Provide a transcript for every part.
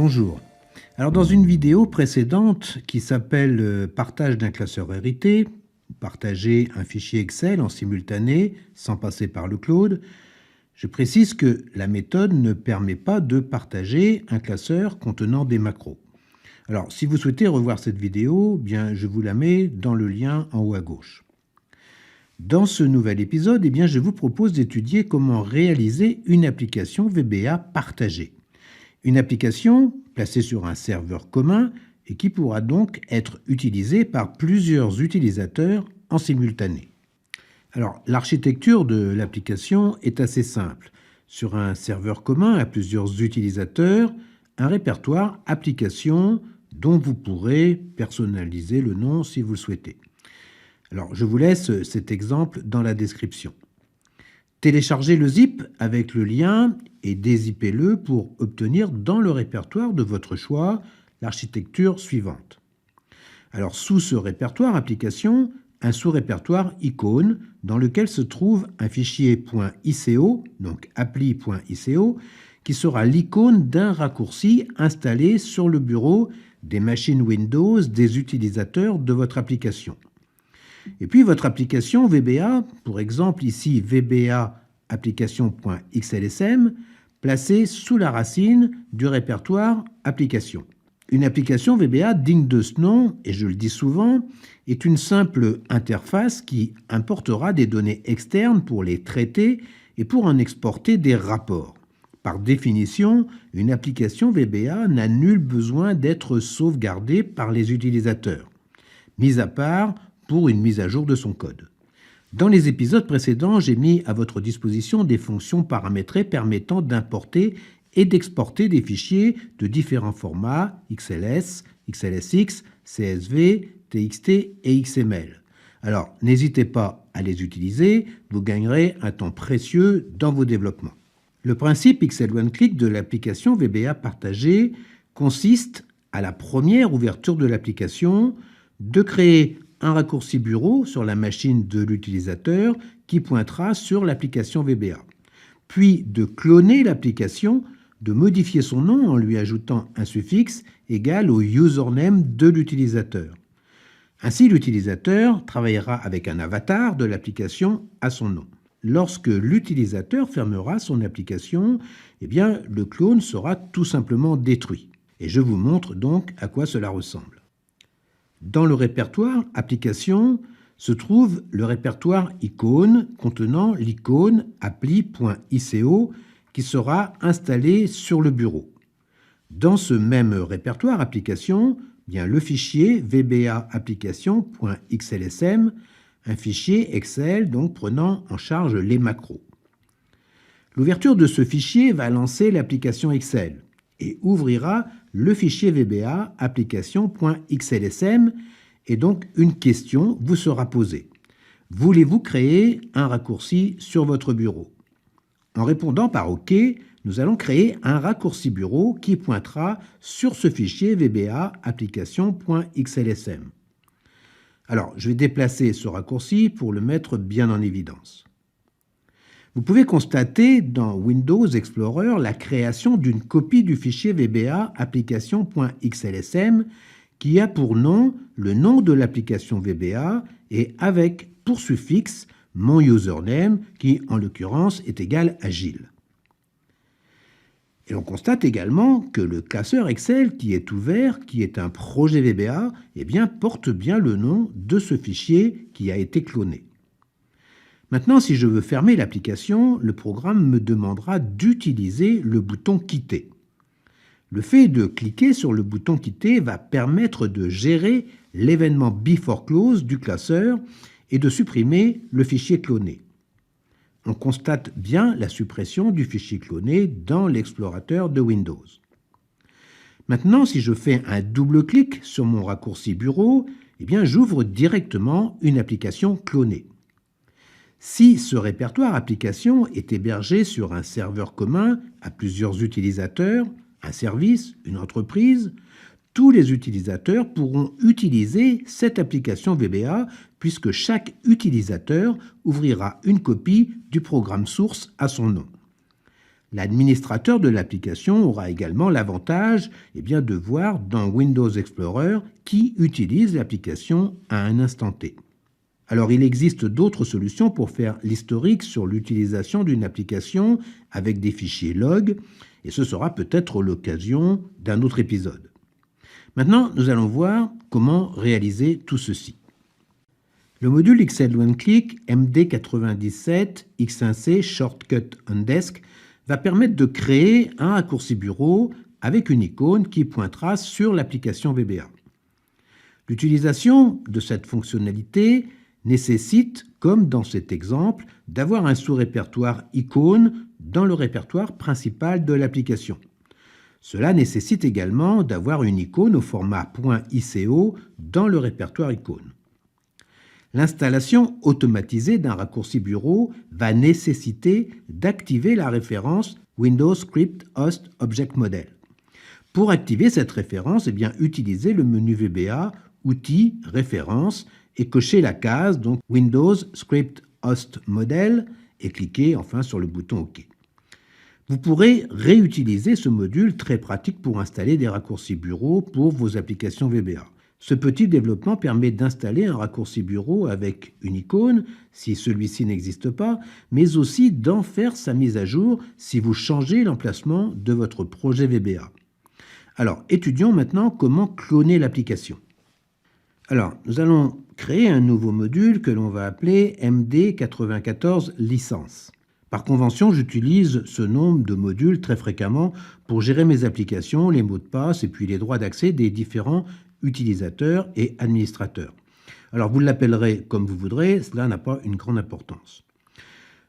Bonjour. Alors dans une vidéo précédente qui s'appelle Partage d'un classeur hérité, partager un fichier Excel en simultané sans passer par le cloud, je précise que la méthode ne permet pas de partager un classeur contenant des macros. Alors si vous souhaitez revoir cette vidéo, bien je vous la mets dans le lien en haut à gauche. Dans ce nouvel épisode, je vous propose d'étudier comment réaliser une application VBA partagée. Une application placée sur un serveur commun et qui pourra donc être utilisée par plusieurs utilisateurs en simultané. Alors, l'architecture de l'application est assez simple. Sur un serveur commun à plusieurs utilisateurs, un répertoire application dont vous pourrez personnaliser le nom si vous le souhaitez. Alors, je vous laisse cet exemple dans la description. Téléchargez le zip avec le lien et dézippez-le pour obtenir dans le répertoire de votre choix l'architecture suivante. Alors, sous ce répertoire application, un sous-répertoire icône dans lequel se trouve un fichier .ico, donc appli.ico, qui sera l'icône d'un raccourci installé sur le bureau des machines Windows des utilisateurs de votre application. Et puis votre application VBA, pour exemple ici VBA application.xlsm, placée sous la racine du répertoire application. Une application VBA digne de ce nom, et je le dis souvent, est une simple interface qui importera des données externes pour les traiter et pour en exporter des rapports. Par définition, une application VBA n'a nul besoin d'être sauvegardée par les utilisateurs, mis à part pour une mise à jour de son code. Dans les épisodes précédents, j'ai mis à votre disposition des fonctions paramétrées permettant d'importer et d'exporter des fichiers de différents formats XLS, XLSX, CSV, TXT et XML. Alors, n'hésitez pas à les utiliser, vous gagnerez un temps précieux dans vos développements. Le principe XL One Click de l'application VBA partagée consiste, à la première ouverture de l'application, de créer un raccourci bureau sur la machine de l'utilisateur qui pointera sur l'application VBA, puis de cloner l'application, de modifier son nom en lui ajoutant un suffixe égal au username de l'utilisateur. Ainsi, l'utilisateur travaillera avec un avatar de l'application à son nom. Lorsque l'utilisateur fermera son application, le clone sera tout simplement détruit. Et je vous montre donc à quoi cela ressemble. Dans le répertoire application se trouve le répertoire icône contenant l'icône appli.ico qui sera installé sur le bureau. Dans ce même répertoire application, le fichier VBA application.xlsm, un fichier Excel donc prenant en charge les macros. L'ouverture de ce fichier va lancer l'application Excel et ouvrira le fichier VBA application.xlsm et donc une question vous sera posée. Voulez-vous créer un raccourci sur votre bureau? En répondant par OK, nous allons créer un raccourci bureau qui pointera sur ce fichier VBA application.xlsm. Alors, je vais déplacer ce raccourci pour le mettre bien en évidence. Vous pouvez constater dans Windows Explorer la création d'une copie du fichier VBA application.xlsm qui a pour nom le nom de l'application VBA et avec pour suffixe mon username qui en l'occurrence est égal à Gilles. Et on constate également que le classeur Excel qui est ouvert, qui est un projet VBA, porte bien le nom de ce fichier qui a été cloné. Maintenant, si je veux fermer l'application, le programme me demandera d'utiliser le bouton « Quitter ». Le fait de cliquer sur le bouton « Quitter » va permettre de gérer l'événement Before Close du classeur et de supprimer le fichier cloné. On constate bien la suppression du fichier cloné dans l'explorateur de Windows. Maintenant, si je fais un double-clic sur mon raccourci bureau, j'ouvre directement une application clonée. Si ce répertoire application est hébergé sur un serveur commun à plusieurs utilisateurs, un service, une entreprise, tous les utilisateurs pourront utiliser cette application VBA puisque chaque utilisateur ouvrira une copie du programme source à son nom. L'administrateur de l'application aura également l'avantage de voir dans Windows Explorer qui utilise l'application à un instant T. Alors, il existe d'autres solutions pour faire l'historique sur l'utilisation d'une application avec des fichiers log, et ce sera peut-être l'occasion d'un autre épisode. Maintenant, nous allons voir comment réaliser tout ceci. Le module XL OneClick MD97 X1C Shortcut on Desk va permettre de créer un raccourci bureau avec une icône qui pointera sur l'application VBA. L'utilisation de cette fonctionnalité nécessite, comme dans cet exemple, d'avoir un sous-répertoire icône dans le répertoire principal de l'application. Cela nécessite également d'avoir une icône au format .ico dans le répertoire icône. L'installation automatisée d'un raccourci bureau va nécessiter d'activer la référence Windows Script Host Object Model. Pour activer cette référence, utilisez le menu VBA, Outils, Références, et cochez la case donc Windows Script Host Model et cliquez enfin sur le bouton OK. Vous pourrez réutiliser ce module très pratique pour installer des raccourcis bureau pour vos applications VBA. Ce petit développement permet d'installer un raccourci bureau avec une icône, si celui-ci n'existe pas, mais aussi d'en faire sa mise à jour si vous changez l'emplacement de votre projet VBA. Alors, étudions maintenant comment cloner l'application. Alors, nous allons créer un nouveau module que l'on va appeler MD94 licence. Par convention, j'utilise ce nombre de modules très fréquemment pour gérer mes applications, les mots de passe et puis les droits d'accès des différents utilisateurs et administrateurs. Alors, vous l'appellerez comme vous voudrez, cela n'a pas une grande importance.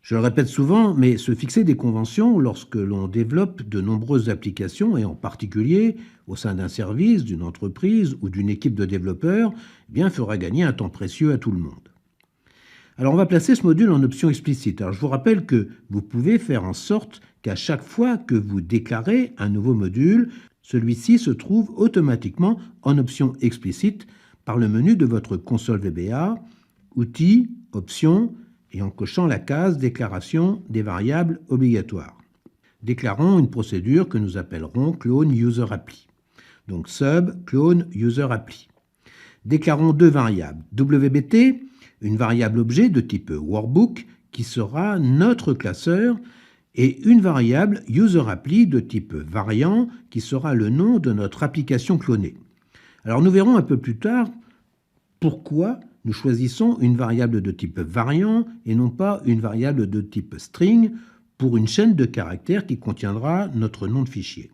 Je le répète souvent, mais se fixer des conventions lorsque l'on développe de nombreuses applications, et en particulier au sein d'un service, d'une entreprise ou d'une équipe de développeurs, fera gagner un temps précieux à tout le monde. Alors on va placer ce module en option explicite. Alors je vous rappelle que vous pouvez faire en sorte qu'à chaque fois que vous déclarez un nouveau module, celui-ci se trouve automatiquement en option explicite par le menu de votre console VBA, Outils, Options, et en cochant la case Déclaration des variables obligatoires. Déclarons une procédure que nous appellerons clone user appli. Donc sub clone user appli. Déclarons deux variables. WBT, une variable objet de type workbook qui sera notre classeur, et une variable user_appli de type variant qui sera le nom de notre application clonée. Alors nous verrons un peu plus tard pourquoi nous choisissons une variable de type variant et non pas une variable de type string pour une chaîne de caractères qui contiendra notre nom de fichier.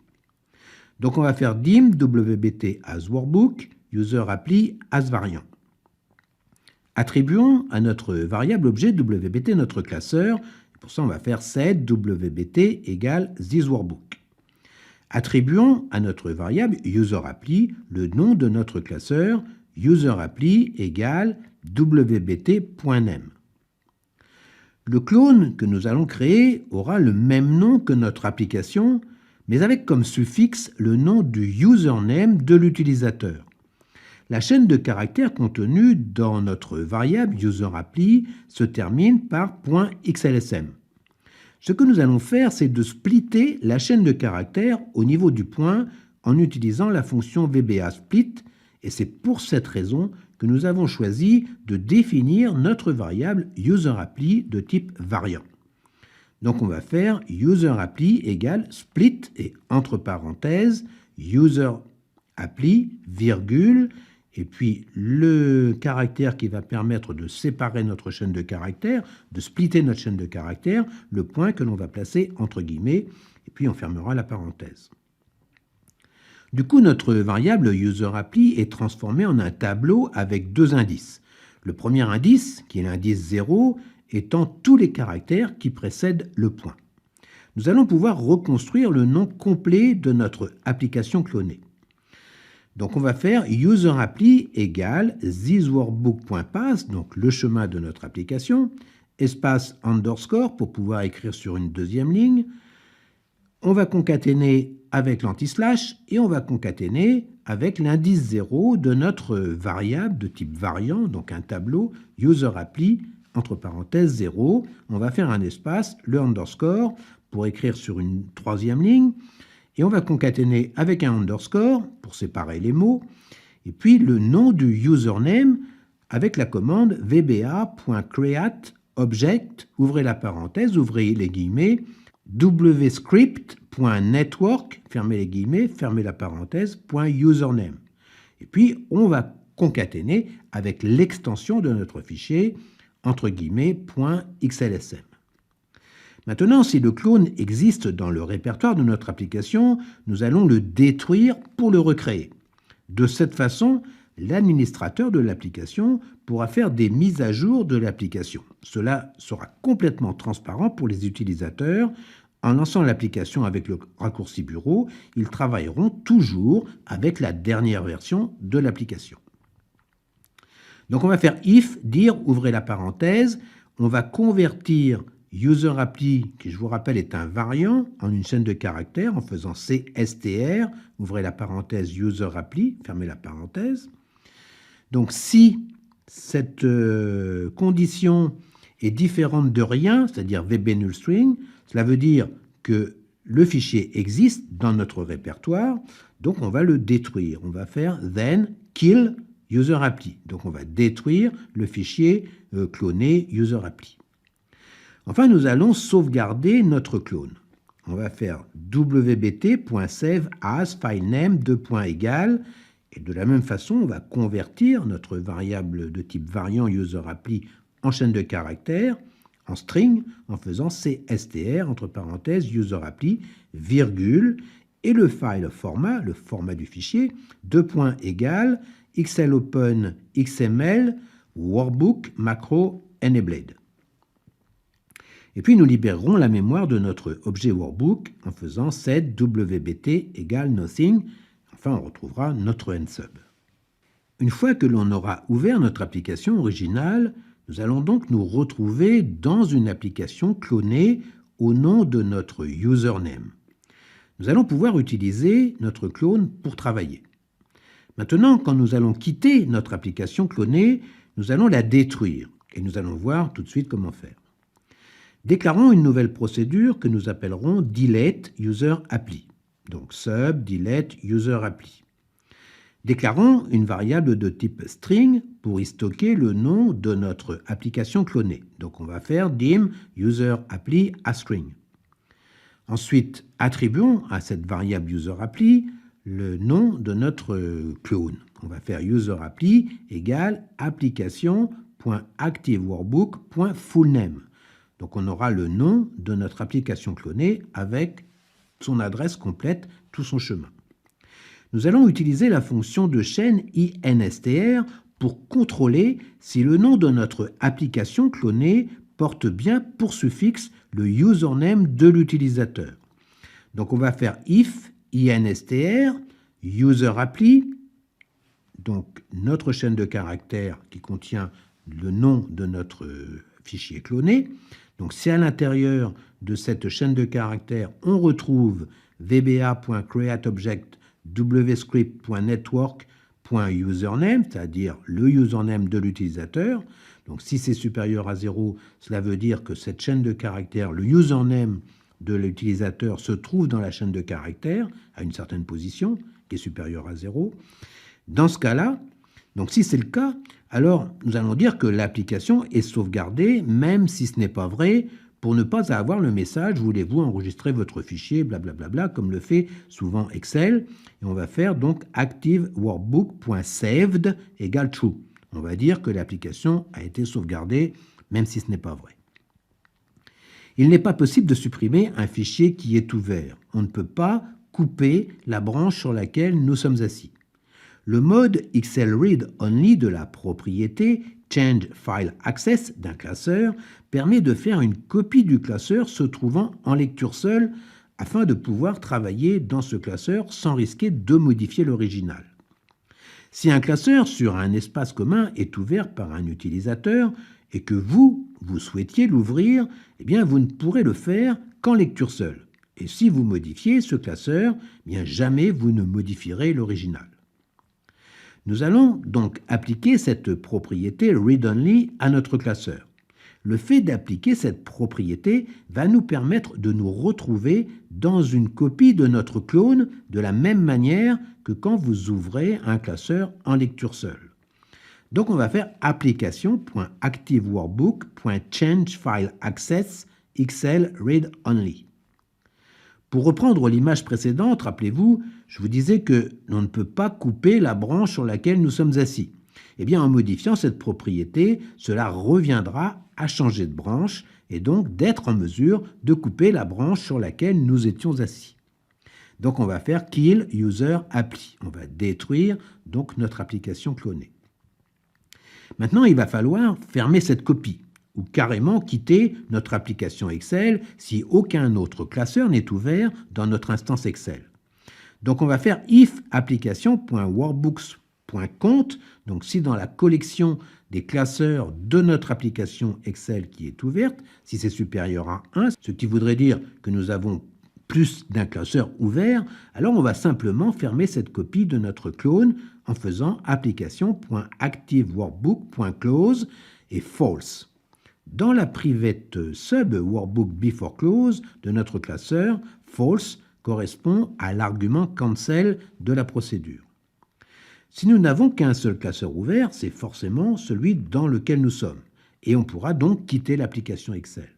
Donc on va faire dim wbt as workbook user_appli as variant. Attribuons à notre variable objet wbt notre classeur. Pour ça, on va faire set wbt égale thisWorkbook. Attribuons à notre variable user_appli le nom de notre classeur user_appli égale wbt.name. Le clone que nous allons créer aura le même nom que notre application, mais avec comme suffixe le nom du username de l'utilisateur. La chaîne de caractères contenue dans notre variable user_appli se termine par .xlsm. Ce que nous allons faire, c'est de splitter la chaîne de caractères au niveau du point en utilisant la fonction VBA split, et c'est pour cette raison que nous avons choisi de définir notre variable user_appli de type variant. Donc on va faire user_appli égale split et entre parenthèses user_appli virgule et puis le caractère qui va permettre de séparer notre chaîne de caractères, de splitter notre chaîne de caractères, le point que l'on va placer entre guillemets, et puis on fermera la parenthèse. Du coup, notre variable user_appli est transformée en un tableau avec deux indices. Le premier indice, qui est l'indice 0, étant tous les caractères qui précèdent le point. Nous allons pouvoir reconstruire le nom complet de notre application clonée. Donc on va faire user_appli égale thisWorkbook.path, donc le chemin de notre application, espace underscore pour pouvoir écrire sur une deuxième ligne. On va concaténer avec l'anti-slash et on va concaténer avec l'indice 0 de notre variable de type variant, donc un tableau user_appli entre parenthèses 0. On va faire un espace, le underscore, pour écrire sur une troisième ligne, et on va concaténer avec un underscore pour séparer les mots, et puis le nom du username avec la commande vba.createObject, ouvrez la parenthèse, ouvrez les guillemets, wscript.network, fermez les guillemets, fermez la parenthèse, .username. Et puis, on va concaténer avec l'extension de notre fichier, entre guillemets, .xlsm. Maintenant, si le clone existe dans le répertoire de notre application, nous allons le détruire pour le recréer. De cette façon, l'administrateur de l'application pourra faire des mises à jour de l'application. Cela sera complètement transparent pour les utilisateurs. En lançant l'application avec le raccourci bureau, ils travailleront toujours avec la dernière version de l'application. Donc on va faire if, dire, ouvrez la parenthèse, on va convertir UserAppli, qui je vous rappelle est un variant, en une chaîne de caractères en faisant CSTR, ouvrez la parenthèse UserAppli, fermez la parenthèse. Donc si cette condition est différente de rien, c'est-à-dire VB null string, cela veut dire que le fichier existe dans notre répertoire, donc on va le détruire. On va faire then kill UserAppli. Donc on va détruire le fichier cloné UserAppli. Enfin, nous allons sauvegarder notre clone. On va faire wbt.saveAsFilename := et de la même façon, on va convertir notre variable de type variant UserAppli en chaîne de caractères, en string, en faisant CSTR, entre parenthèses, UserAppli, virgule, et le file format, le format du fichier, : xlopen xml workbook macro enabled. Et puis nous libérerons la mémoire de notre objet workbook en faisant set wbt = nothing. Enfin, on retrouvera notre nsub. Une fois que l'on aura ouvert notre application originale, nous allons donc nous retrouver dans une application clonée au nom de notre username. Nous allons pouvoir utiliser notre clone pour travailler. Maintenant, quand nous allons quitter notre application clonée, nous allons la détruire et nous allons voir tout de suite comment faire. Déclarons une nouvelle procédure que nous appellerons delete UserAppli. Donc sub delete UserAppli. Déclarons une variable de type string pour y stocker le nom de notre application clonée. Donc on va faire dim UserAppli string. Ensuite, attribuons à cette variable UserAppli le nom de notre clone. On va faire UserAppli = application.activeworkbook.fullname. Donc on aura le nom de notre application clonée avec son adresse complète, tout son chemin. Nous allons utiliser la fonction de chaîne instr pour contrôler si le nom de notre application clonée porte bien pour suffixe le username de l'utilisateur. Donc on va faire if instr UserAppli, donc notre chaîne de caractères qui contient le nom de notre fichier cloné. Donc si à l'intérieur de cette chaîne de caractères, on retrouve vba.createObject wscript.network.username, c'est-à-dire le username de l'utilisateur. Donc si c'est supérieur à 0, cela veut dire que cette chaîne de caractères, le username de l'utilisateur se trouve dans la chaîne de caractères à une certaine position qui est supérieure à 0. Dans ce cas-là, donc si c'est le cas, alors nous allons dire que l'application est sauvegardée, même si ce n'est pas vrai, pour ne pas avoir le message « Voulez-vous enregistrer votre fichier ?» blablabla, comme le fait souvent Excel. Et on va faire donc activeworkbook.saved = true. On va dire que l'application a été sauvegardée, même si ce n'est pas vrai. Il n'est pas possible de supprimer un fichier qui est ouvert. On ne peut pas couper la branche sur laquelle nous sommes assis. Le mode xlread-only de la propriété Change File Access d'un classeur permet de faire une copie du classeur se trouvant en lecture seule afin de pouvoir travailler dans ce classeur sans risquer de modifier l'original. Si un classeur sur un espace commun est ouvert par un utilisateur et que vous souhaitiez l'ouvrir, eh bien vous ne pourrez le faire qu'en lecture seule. Et si vous modifiez ce classeur, eh bien jamais vous ne modifierez l'original. Nous allons donc appliquer cette propriété read-only à notre classeur. le fait d'appliquer cette propriété va nous permettre de nous retrouver dans une copie de notre clone de la même manière que quand vous ouvrez un classeur en lecture seule. Donc on va faire application.activeworkbook.changeFileAccess XL Read Only. Pour reprendre l'image précédente, rappelez-vous, je vous disais que l'on ne peut pas couper la branche sur laquelle nous sommes assis. Eh bien, en modifiant cette propriété, cela reviendra à changer de branche et donc d'être en mesure de couper la branche sur laquelle nous étions assis. Donc on va faire kill user appli. On va détruire donc notre application clonée. Maintenant, il va falloir fermer cette copie ou carrément quitter notre application Excel si aucun autre classeur n'est ouvert dans notre instance Excel. Donc on va faire if application.workbooks.count. Donc si dans la collection des classeurs de notre application Excel qui est ouverte, si c'est supérieur à 1, ce qui voudrait dire que nous avons plus d'un classeur ouvert, alors on va simplement fermer cette copie de notre clone en faisant application.activeworkbook.close et false. Dans la private sub workbook before close de notre classeur, false correspond à l'argument cancel de la procédure. Si nous n'avons qu'un seul classeur ouvert, c'est forcément celui dans lequel nous sommes. Et on pourra donc quitter l'application Excel.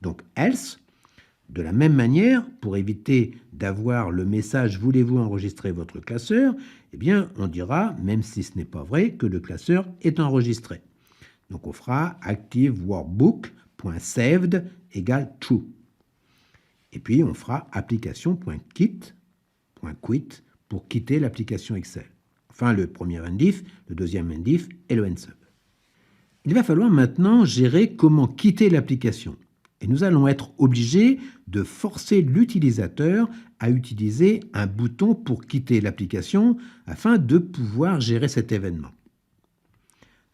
Donc else, de la même manière, pour éviter d'avoir le message « Voulez-vous enregistrer votre classeur ?», eh bien, on dira, même si ce n'est pas vrai, que le classeur est enregistré. Donc on fera activeworkbook.saved égale true. Et puis on fera application.quit pour quitter l'application Excel. Enfin le premier endif, le deuxième endif et le nsub. Il va falloir maintenant gérer comment quitter l'application. Et nous allons être obligés de forcer l'utilisateur à utiliser un bouton pour quitter l'application afin de pouvoir gérer cet événement.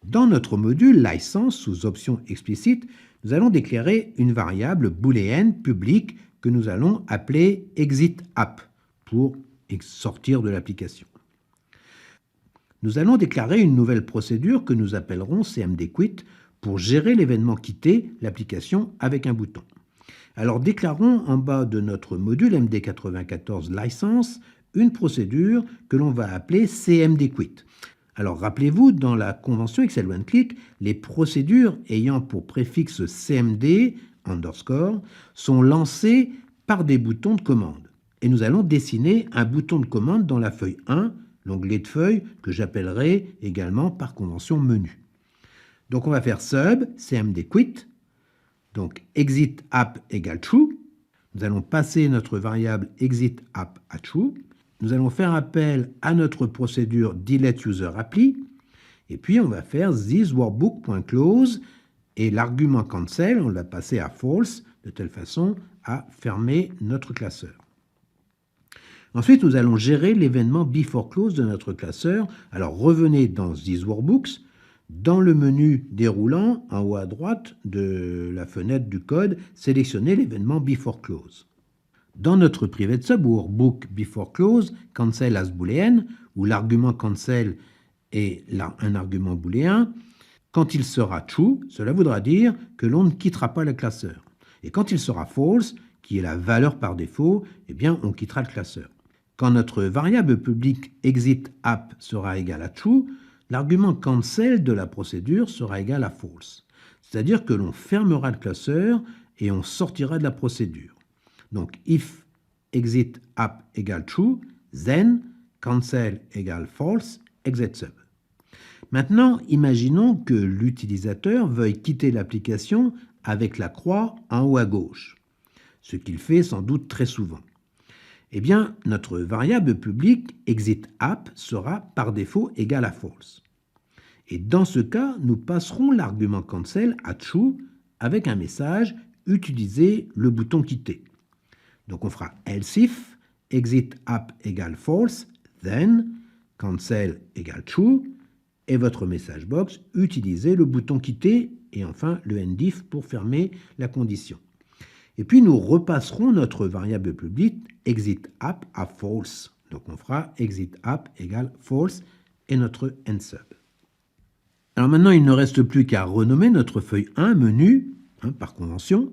Dans notre module license sous option explicite, nous allons déclarer une variable booléenne publique que nous allons appeler exitApp pour sortir de l'application. Nous allons déclarer une nouvelle procédure que nous appellerons cmdquit pour gérer l'événement quitter l'application avec un bouton. Alors déclarons en bas de notre module MD94 license une procédure que l'on va appeler cmdquit. Alors rappelez-vous, dans la convention Excel OneClick, les procédures ayant pour préfixe cmd underscore sont lancées par des boutons de commande. Et nous allons dessiner un bouton de commande dans la feuille 1, l'onglet de feuille que j'appellerai également par convention menu. Donc on va faire sub cmdquit, donc exitApp égale true. Nous allons passer notre variable exitApp à true. Nous allons faire appel à notre procédure delete_user_appli et puis on va faire thisWorkbook.close et l'argument cancel, on va passer à false de telle façon à fermer notre classeur. Ensuite, nous allons gérer l'événement beforeClose de notre classeur. Alors revenez dans thisWorkbooks, dans le menu déroulant en haut à droite de la fenêtre du code, sélectionnez l'événement beforeClose. Dans notre private sub workbook beforeClose, cancel as boolean, où l'argument cancel est un argument booléen, quand il sera true, cela voudra dire que l'on ne quittera pas le classeur. Et quand il sera false, qui est la valeur par défaut, eh bien on quittera le classeur. Quand notre variable publique exitApp sera égale à true, l'argument cancel de la procédure sera égal à false. C'est-à-dire que l'on fermera le classeur et on sortira de la procédure. Donc, if exitApp égale true, then cancel égale false, exitSub. Maintenant, imaginons que l'utilisateur veuille quitter l'application avec la croix en haut à gauche, ce qu'il fait sans doute très souvent. Eh bien, notre variable publique exitApp sera par défaut égale à false. Et dans ce cas, nous passerons l'argument cancel à true avec un message « Utilisez le bouton quitter ». Donc on fera else if exitApp égale false, then cancel égale true, et votre message box, utilisez le bouton quitter, et enfin le endif pour fermer la condition. Et puis nous repasserons notre variable publique exitApp à false. Donc on fera exitApp égale false et notre nsub. Alors maintenant, il ne reste plus qu'à renommer notre feuille 1 menu par convention,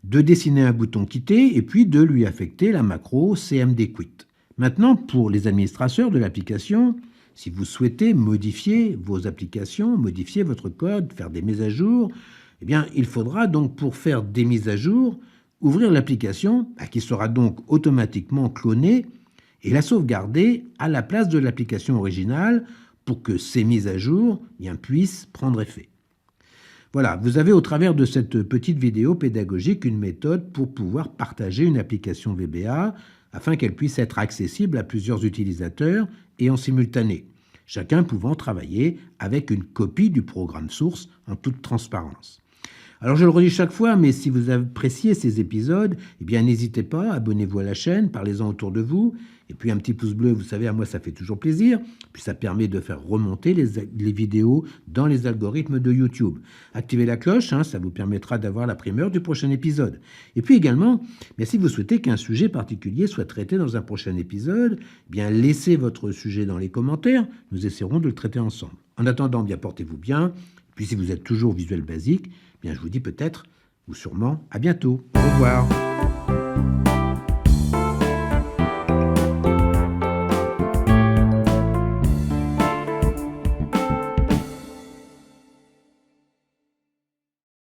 de dessiner un bouton quitter et puis de lui affecter la macro CMD Quit. Maintenant, pour les administrateurs de l'application, si vous souhaitez modifier vos applications, modifier votre code, faire des mises à jour, eh bien, il faudra donc, pour faire des mises à jour, ouvrir l'application, qui sera donc automatiquement clonée, et la sauvegarder à la place de l'application originale pour que ces mises à jour puissent prendre effet. Voilà, vous avez au travers de cette petite vidéo pédagogique une méthode pour pouvoir partager une application VBA afin qu'elle puisse être accessible à plusieurs utilisateurs et en simultané, chacun pouvant travailler avec une copie du programme source en toute transparence. Alors je le redis chaque fois, mais si vous appréciez ces épisodes, eh bien n'hésitez pas, abonnez-vous à la chaîne, parlez-en autour de vous, et puis un petit pouce bleu, vous savez, à moi ça fait toujours plaisir, puis ça permet de faire remonter les vidéos dans les algorithmes de YouTube. Activez la cloche, ça vous permettra d'avoir la primeur du prochain épisode. Et puis également, si vous souhaitez qu'un sujet particulier soit traité dans un prochain épisode, eh bien laissez votre sujet dans les commentaires, nous essaierons de le traiter ensemble. En attendant, bien portez-vous bien, puis si vous êtes toujours Visuel Basic, je vous dis peut-être ou sûrement à bientôt. Au revoir.